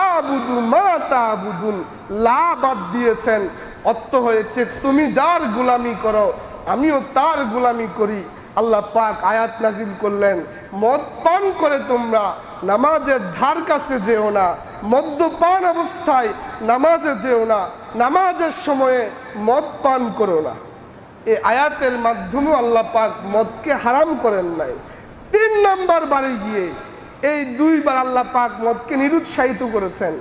আবুদু মা তা'বুদুন, লা বাদ দিয়েছেন, অর্থ হয়েছে তুমি যার গোলামি করো আমিও তার গোলামি করি। আল্লাহ পাক আয়াত নাজিল করলেন, মদ পান করে তোমরা নামাজের ধার কাছে যেও না, মদ্যপান অবস্থায় নামাজে যেও না, নামাজের সময়ে মদ পান করো না। এই আয়াতের মাধ্যমে আল্লাহ পাক মদকে হারাম করেন নাই। 3 নম্বর বারে গিয়ে এই 2 বার আল্লাহ পাক মদকে নিরুৎসাহিত করেছেন।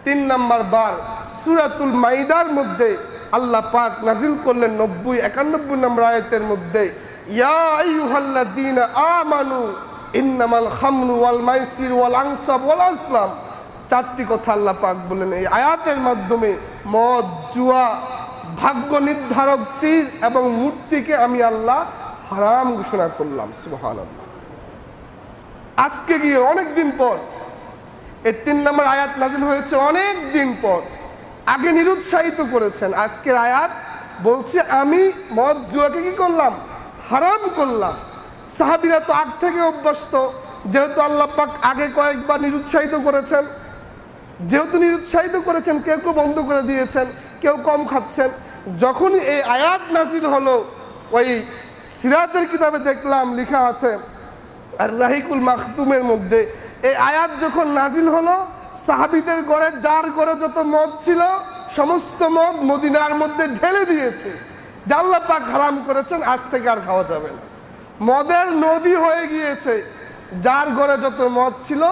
3 নম্বর বার সূরাতুল মাইদার মধ্যে আল্লাহ পাক নাজিল করলেন 90-91 নম্বর আয়াতের মধ্যে, ইয়া আইয়ুহাল্লাযীনা আমানু ইন্নামাল খামরু ওয়াল মাইসির ওয়াল আনসাব ওয়াল আসলাম। 4টি কথা আল্লাহ পাক বলেন এই আয়াতের মাধ্যমে। মদ, জুয়া, ভাগ্য নির্ধারক তীর এবং মূর্তিকে আমি আল্লাহ হারাম ঘোষণা করলাম। সুবহানাল্লাহ। আজকে গিয়ে অনেক দিন পর এই 3 নম্বর আয়াত নাজিল হয়েছে, অনেক দিন পর। আগে নিরুৎসাহিত করেছেন, আজকের আয়াত বলছে আমি মদ জুয়াকে কি করলাম, হারাম করলাম। সাহাবীরা তো আগ থেকে অভ্যস্ত, যেহেতু আল্লাহ পাক আগে কয়েকবার নিরুৎসাহিত করেছেন, কেউ কেউ বন্ধ করে দিয়েছেন, কেউ কম খাচ্ছেন। যখন এই আয়াত নাজিল হলো, ওই সিরাতের কিতাবে দেখলাম লেখা আছে আর রাহিকুল মাখতুমের মধ্যে, এই আয়াত যখন নাজিল হলো, সাহাবীদের ঘরে যার ঘরে যত মদ ছিল সমস্ত মদ মদিনার মধ্যে ঢেলে দিয়েছে। যে আল্লাহ পাক হারাম করেছেন, আজ থেকে আর খাওয়া যাবে না। মদের নদী হয়ে গিয়েছে। যার ঘরে যত মদ ছিল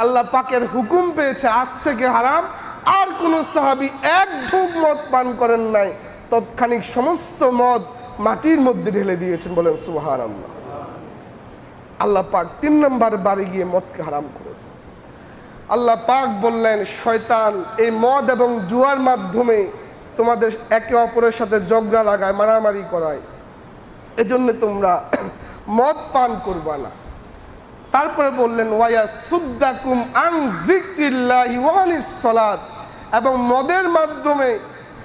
আল্লাহ পাকের হুকুম পেয়েছে আজ থেকে হারাম। আর কোনো সাহাবী এক ঢোক মদ পান করেন নাই, তৎক্ষণিক সমস্ত মদ মাটির মধ্যে ঢেলে দিয়েছেন। বলেন সুবহানাল্লাহ। আল্লাহ পাক 3 নম্বর বারে গিয়ে মদকে হারাম করেছে। আল্লাহ পাক বললেন, শয়তান এই মদ এবং জুয়ার মাধ্যমে তোমাদের একে অপরের সাথে ঝগড়া লাগায়, মারামারি করায়, এজন্য তোমরা মদ পান করবা না। তারপরে বললেন, ওয়া সুদ্দাকুম আন যিকরিল্লাহি ওয়া আনিস সালাত, এবং মদের মাধ্যমে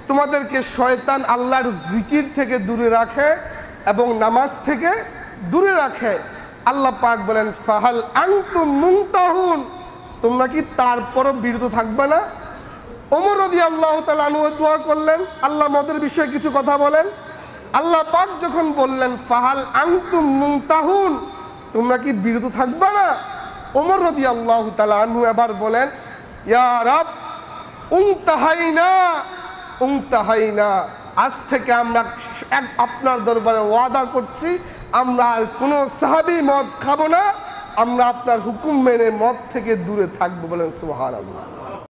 তোমাদেরকে শয়তান আল্লাহর জিকির থেকে দূরে রাখে এবং নামাজ থেকে দূরে রাখে। আল্লাহ পাক বলেন, ফাহাল আনতুম মুনতাহুন, তোমরা কি তারপরও বিরত থাকবে না? ওমর রাদিয়াল্লাহু তাআলা আনহু দোয়া করলেন, আল্লাহ মদের বিষয়ে কিছু কথা বলেন। আল্লাহ পাক যখন বললেন ফাহাল আনতুম মুনতাহুন, তোমরা কি বিরত থাকবে না? ওমর রাদিয়াল্লাহু তাআলা আনহু এবার বলেন, ইয়া রাব উনতাহাইনা, আজ থেকে আমরা আপনার দরবারে ওয়াদা করছি, আমরা আর কোনো সাহাবী মদ খাবো না, আমরা আপনার হুকুম মেনে মদ থেকে দূরে থাকবো। বলেন সুবহানাল্লাহ।